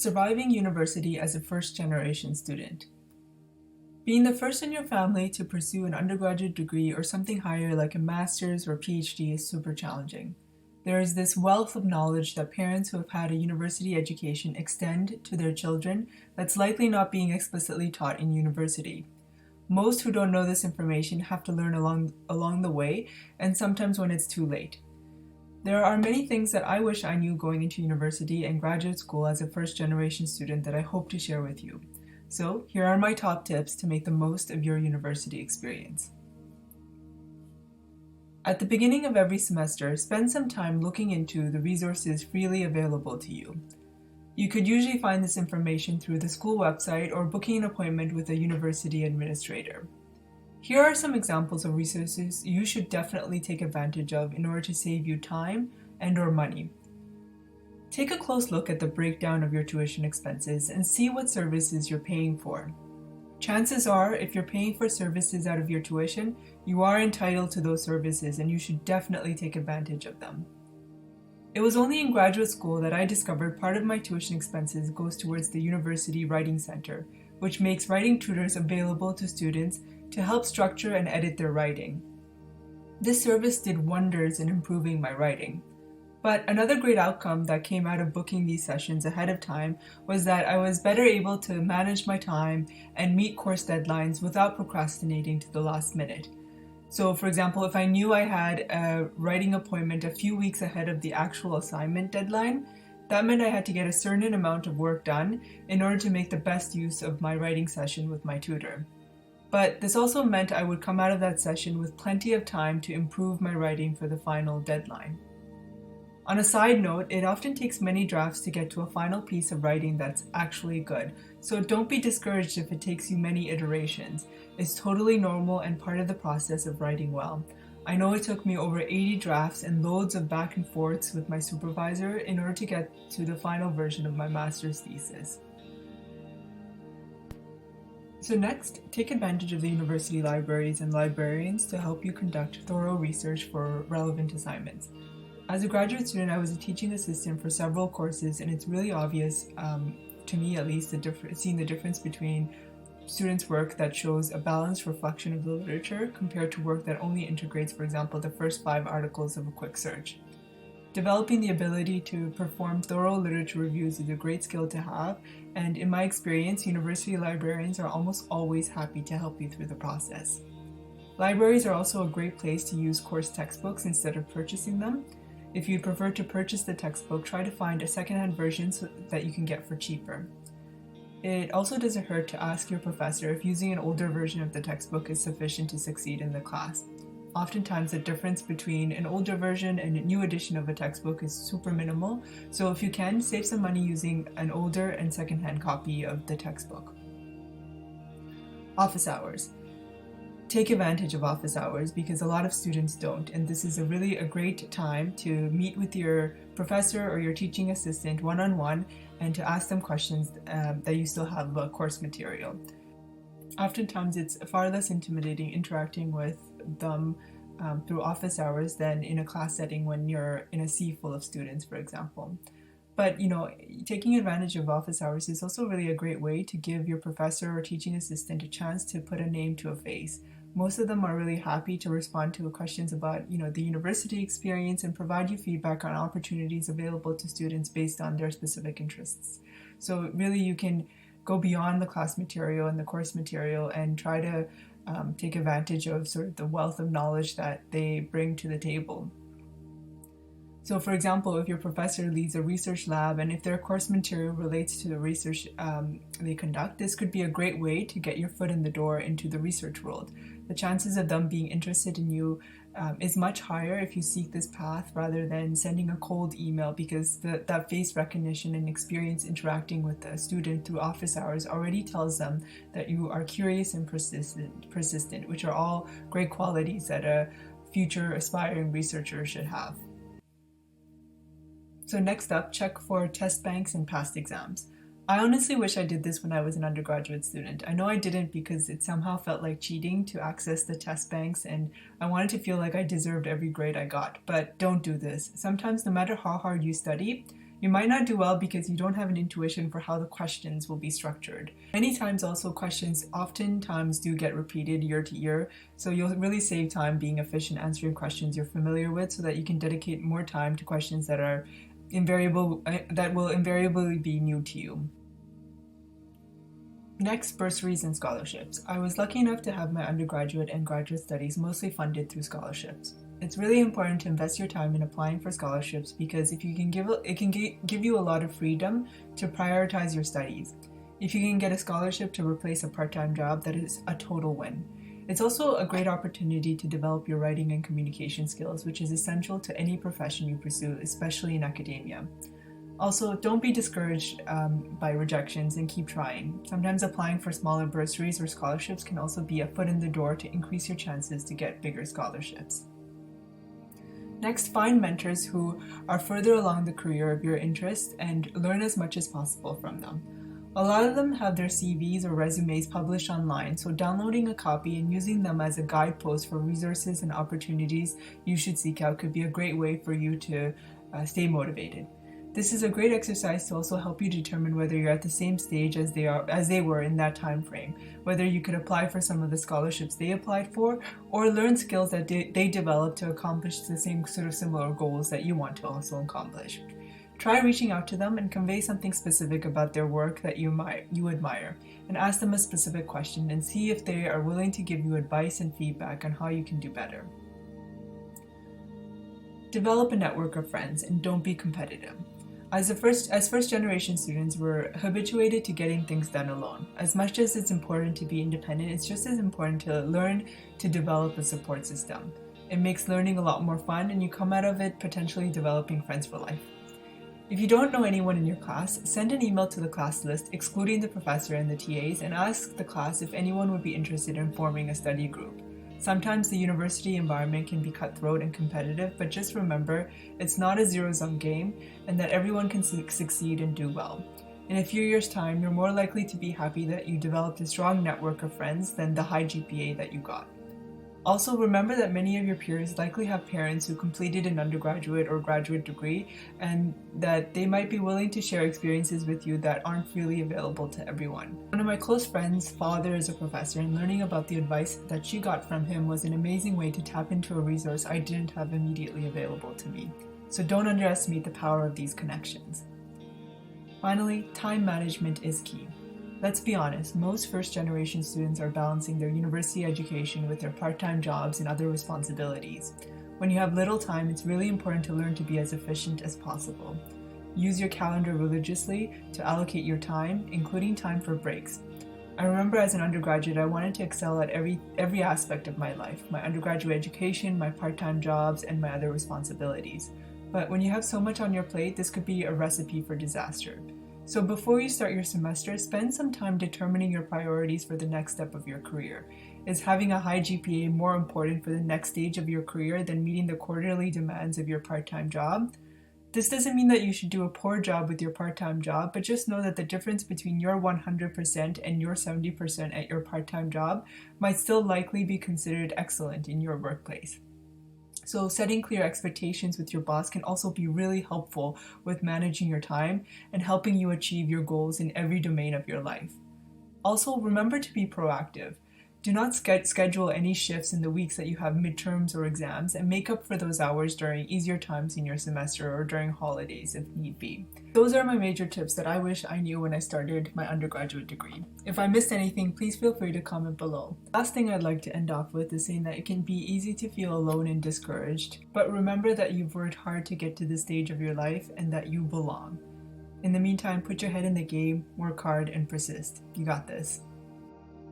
Surviving university as a first-generation student. Being the first in your family to pursue an undergraduate degree or something higher like a master's or PhD is super challenging. There is this wealth of knowledge that parents who have had a university education extend to their children that's likely not being explicitly taught in university. Most who don't know this information have to learn along the way, and sometimes when it's too late. There are many things that I wish I knew going into university and graduate school as a first-generation student that I hope to share with you. So, here are my top tips to make the most of your university experience. At the beginning of every semester, spend some time looking into the resources freely available to you. You could usually find this information through the school website or booking an appointment with a university administrator. Here are some examples of resources you should definitely take advantage of in order to save you time and/or money. Take a close look at the breakdown of your tuition expenses and see what services you're paying for. Chances are, if you're paying for services out of your tuition, you are entitled to those services and you should definitely take advantage of them. It was only in graduate school that I discovered part of my tuition expenses goes towards the University Writing Center, which makes writing tutors available to students to help structure and edit their writing. This service did wonders in improving my writing. But another great outcome that came out of booking these sessions ahead of time was that I was better able to manage my time and meet course deadlines without procrastinating to the last minute. So, for example, if I knew I had a writing appointment a few weeks ahead of the actual assignment deadline, that meant I had to get a certain amount of work done in order to make the best use of my writing session with my tutor. But this also meant I would come out of that session with plenty of time to improve my writing for the final deadline. On a side note, it often takes many drafts to get to a final piece of writing that's actually good, so don't be discouraged if it takes you many iterations. It's totally normal and part of the process of writing well. I know it took me over 80 drafts and loads of back and forths with my supervisor in order to get to the final version of my master's thesis. So next, take advantage of the university libraries and librarians to help you conduct thorough research for relevant assignments. As a graduate student, I was a teaching assistant for several courses, and it's really obvious, to me at least, seeing the difference between students' work that shows a balanced reflection of the literature compared to work that only integrates, for example, the first 5 articles of a quick search. Developing the ability to perform thorough literature reviews is a great skill to have, and in my experience, university librarians are almost always happy to help you through the process. Libraries are also a great place to use course textbooks instead of purchasing them. If you'd prefer to purchase the textbook, try to find a secondhand version that you can get for cheaper. It also doesn't hurt to ask your professor if using an older version of the textbook is sufficient to succeed in the class. Oftentimes the difference between an older version and a new edition of a textbook is super minimal, so if you can, save some money using an older and secondhand copy of the textbook. Office hours. Take advantage of office hours because a lot of students don't, and this is really a great time to meet with your professor or your teaching assistant one-on-one and to ask them questions that you still have about course material. Oftentimes it's far less intimidating interacting with them through office hours than in a class setting when you're in a sea full of students, for example. But, taking advantage of office hours is also really a great way to give your professor or teaching assistant a chance to put a name to a face. Most of them are really happy to respond to questions about, the university experience and provide you feedback on opportunities available to students based on their specific interests. So really you can go beyond the class material and the course material and try to take advantage of sort of the wealth of knowledge that they bring to the table. So for example, if your professor leads a research lab and if their course material relates to the research they conduct, this could be a great way to get your foot in the door into the research world. The chances of them being interested in you is much higher if you seek this path rather than sending a cold email, because that face recognition and experience interacting with the student through office hours already tells them that you are curious and persistent, which are all great qualities that a future aspiring researcher should have. So next up, check for test banks and past exams. I honestly wish I did this when I was an undergraduate student. I know I didn't because it somehow felt like cheating to access the test banks, and I wanted to feel like I deserved every grade I got, but don't do this. Sometimes no matter how hard you study, You might not do well because you don't have an intuition for how the questions will be structured. Many times also questions oftentimes do get repeated year to year, so you'll really save time being efficient answering questions you're familiar with so that you can dedicate more time to questions that will invariably be new to you. Next, bursaries and scholarships. I was lucky enough to have my undergraduate and graduate studies mostly funded through scholarships. It's really important to invest your time in applying for scholarships because it can give you a lot of freedom to prioritize your studies. If you can get a scholarship to replace a part-time job, that is a total win. It's also a great opportunity to develop your writing and communication skills, which is essential to any profession you pursue, especially in academia. Also, don't be discouraged by rejections and keep trying. Sometimes applying for smaller bursaries or scholarships can also be a foot in the door to increase your chances to get bigger scholarships. Next, find mentors who are further along the career of your interest and learn as much as possible from them. A lot of them have their CVs or resumes published online, so downloading a copy and using them as a guidepost for resources and opportunities you should seek out could be a great way for you to stay motivated. This is a great exercise to also help you determine whether you're at the same stage as they were in that time frame, whether you could apply for some of the scholarships they applied for, or learn skills that they developed to accomplish the same sort of similar goals that you want to also accomplish. Try reaching out to them and convey something specific about their work that you admire, and ask them a specific question and see if they are willing to give you advice and feedback on how you can do better. Develop a network of friends and don't be competitive. As first generation students, we're habituated to getting things done alone. As much as it's important to be independent, it's just as important to learn to develop a support system. It makes learning a lot more fun and you come out of it potentially developing friends for life. If you don't know anyone in your class, send an email to the class list excluding the professor and the TAs and ask the class if anyone would be interested in forming a study group. Sometimes the university environment can be cutthroat and competitive, but just remember, it's not a zero-sum game and that everyone can succeed and do well. In a few years' time, you're more likely to be happy that you developed a strong network of friends than the high GPA that you got. Also, remember that many of your peers likely have parents who completed an undergraduate or graduate degree and that they might be willing to share experiences with you that aren't freely available to everyone. One of my close friends' father is a professor, and learning about the advice that she got from him was an amazing way to tap into a resource I didn't have immediately available to me. So don't underestimate the power of these connections. Finally, time management is key. Let's be honest, most first-generation students are balancing their university education with their part-time jobs and other responsibilities. When you have little time, it's really important to learn to be as efficient as possible. Use your calendar religiously to allocate your time, including time for breaks. I remember as an undergraduate, I wanted to excel at every aspect of my life, my undergraduate education, my part-time jobs, and my other responsibilities. But when you have so much on your plate, this could be a recipe for disaster. So before you start your semester, spend some time determining your priorities for the next step of your career. Is having a high GPA more important for the next stage of your career than meeting the quarterly demands of your part-time job? This doesn't mean that you should do a poor job with your part-time job, but just know that the difference between your 100% and your 70% at your part-time job might still likely be considered excellent in your workplace. So setting clear expectations with your boss can also be really helpful with managing your time and helping you achieve your goals in every domain of your life. Also, remember to be proactive. Do not schedule any shifts in the weeks that you have midterms or exams, and make up for those hours during easier times in your semester or during holidays if need be. Those are my major tips that I wish I knew when I started my undergraduate degree. If I missed anything, please feel free to comment below. Last thing I'd like to end off with is saying that it can be easy to feel alone and discouraged, but remember that you've worked hard to get to this stage of your life and that you belong. In the meantime, put your head in the game, work hard, and persist. You got this.